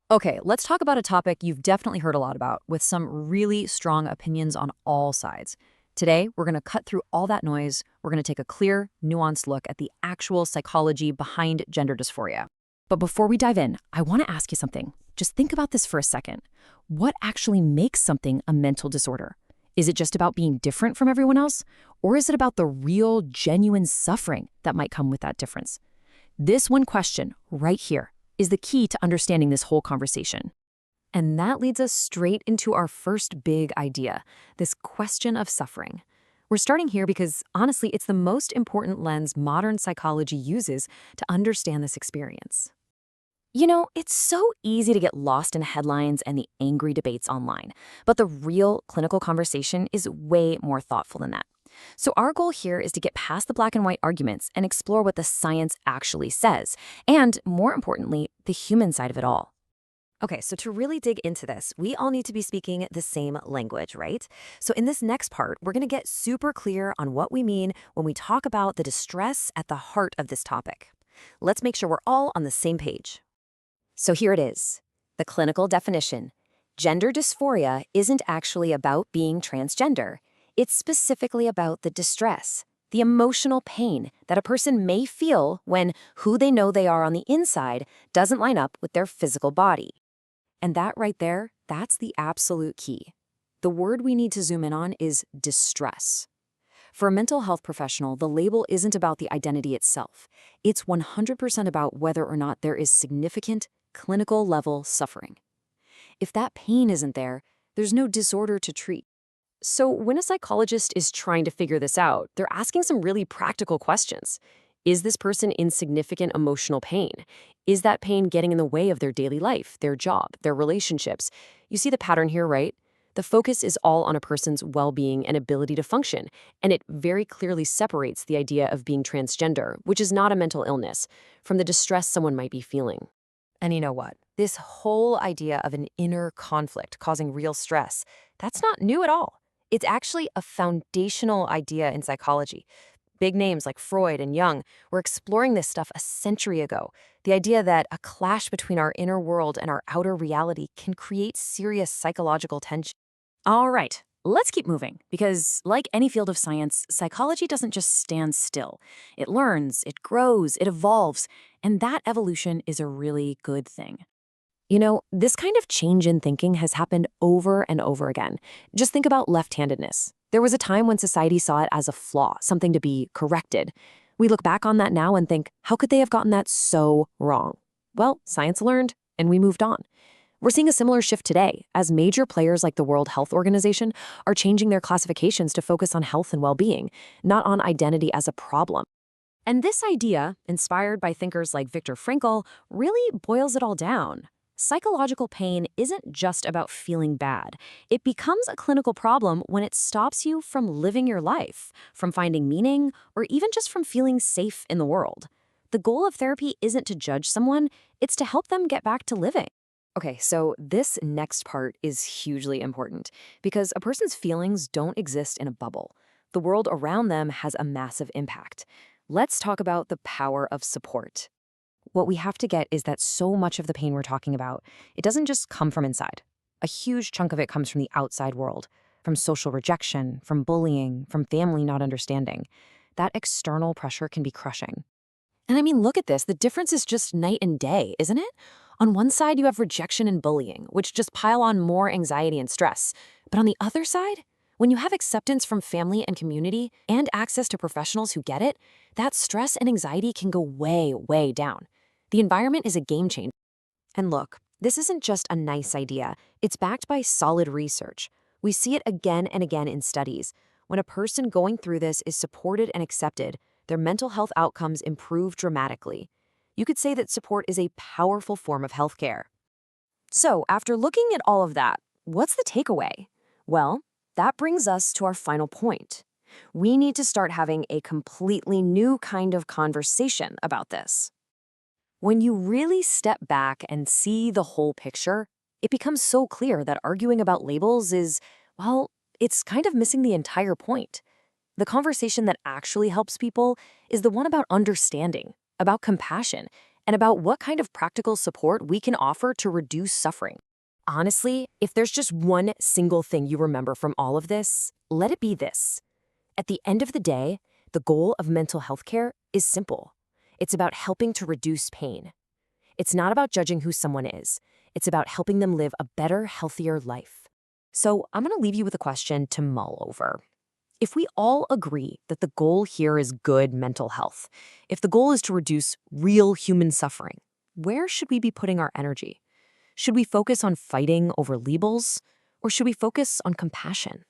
Okay, let's talk about a topic you've definitely heard a lot about, with some really strong opinions on all sides. Today, we're going to cut through all that noise. We're going to take a clear, nuanced look at the actual psychology behind gender dysphoria. But before we dive in, I want to ask you something. Just think about this for a second. What actually makes something a mental disorder? Is it just about being different from everyone else? Or is it about the real, genuine suffering that might come with that difference? This one question, right here, is the key to understanding this whole conversation. And that leads us straight into our first big idea, this question of suffering. We're starting here because, honestly, it's the most important lens modern psychology uses to understand this experience. You know, it's so easy to get lost in headlines and the angry debates online, but the real clinical conversation is way more thoughtful than that. So our goal here is to get past the black and white arguments and explore what the science actually says, and more importantly, the human side of it all. Okay, so to really dig into this, we all need to be speaking the same language, right? So in this next part, we're going to get super clear on what we mean when we talk about the distress at the heart of this topic. Let's make sure we're all on the same page. So here it is, the clinical definition. Gender dysphoria isn't actually about being transgender. It's specifically about the distress, the emotional pain that a person may feel when who they know they are on the inside doesn't line up with their physical body. And that right there, that's the absolute key. The word we need to zoom in on is distress. For a mental health professional, the label isn't about the identity itself. It's 100% about whether or not there is significant, clinical level suffering. If that pain isn't there, there's no disorder to treat. So when a psychologist is trying to figure this out, they're asking some really practical questions. Is this person in significant emotional pain? Is that pain getting in the way of their daily life, their job, their relationships? You see the pattern here, right? The focus is all on a person's well-being and ability to function, and it very clearly separates the idea of being transgender, which is not a mental illness, from the distress someone might be feeling. And you know what? This whole idea of an inner conflict causing real stress, that's not new at all. It's actually a foundational idea in psychology. Big names like Freud and Jung were exploring this stuff a century ago. The idea that a clash between our inner world and our outer reality can create serious psychological tension. All right, let's keep moving, because like any field of science, psychology doesn't just stand still. It learns, it grows, it evolves, and that evolution is a really good thing. You know, this kind of change in thinking has happened over and over again. Just think about left-handedness. There was a time when society saw it as a flaw, something to be corrected. We look back on that now and think, how could they have gotten that so wrong? Well, science learned, and we moved on. We're seeing a similar shift today, as major players like the World Health Organization are changing their classifications to focus on health and well-being, not on identity as a problem. And this idea, inspired by thinkers like Viktor Frankl, really boils it all down. Psychological pain isn't just about feeling bad. It becomes a clinical problem when it stops you from living your life, from finding meaning, or even just from feeling safe in the world. The goal of therapy isn't to judge someone, it's to help them get back to living. Okay, so this next part is hugely important because a person's feelings don't exist in a bubble. The world around them has a massive impact. Let's talk about the power of support. What we have to get is that so much of the pain we're talking about, it doesn't just come from inside. A huge chunk of it comes from the outside world, from social rejection, from bullying, from family not understanding. That external pressure can be crushing. And I mean, look at this. The difference is just night and day, isn't it? On one side, you have rejection and bullying, which just pile on more anxiety and stress. But on the other side, when you have acceptance from family and community and access to professionals who get it, that stress and anxiety can go way, way down. The environment is a game changer. And look, this isn't just a nice idea. It's backed by solid research. We see it again and again in studies. When a person going through this is supported and accepted, their mental health outcomes improve dramatically. You could say that support is a powerful form of healthcare. So, after looking at all of that, what's the takeaway? Well, that brings us to our final point. We need to start having a completely new kind of conversation about this. When you really step back and see the whole picture, it becomes so clear that arguing about labels is, well, it's kind of missing the entire point. The conversation that actually helps people is the one about understanding, about compassion, and about what kind of practical support we can offer to reduce suffering. Honestly, if there's just one single thing you remember from all of this, let it be this. At the end of the day, the goal of mental health care is simple. It's about helping to reduce pain. It's not about judging who someone is. It's about helping them live a better, healthier life. So I'm going to leave you with a question to mull over. If we all agree that the goal here is good mental health, if the goal is to reduce real human suffering, where should we be putting our energy? Should we focus on fighting over labels, or should we focus on compassion?